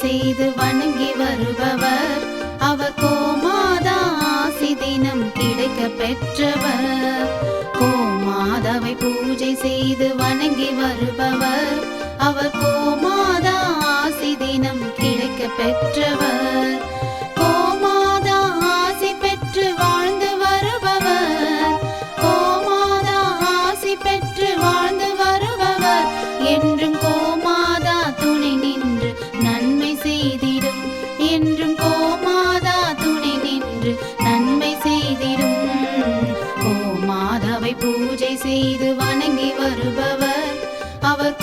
செய்து வணங்கி வருபவர் அவர் கோமாதா ஆசி தினம் கிடைக்க பெற்றவர். கோமாதாவை பூஜை செய்து வணங்கி வருபவர் அவர் கோமாதா ஆசி தினம் கிடைக்க பெற்றவர். கோமாதா ஆசி பெற்று வாழ்ந்து வருபவர் கோமாதா ஆசி பெற்று வாழ்ந்து வருபவர் என்றும் கோமாதா துணை நின்று நன்மை செய்திடும். என்றும் கோமாதா துணை நின்று நன்மை செய்திடும். கோமாதாவை பூஜை செய்து வணங்கி வருபவர் அவர்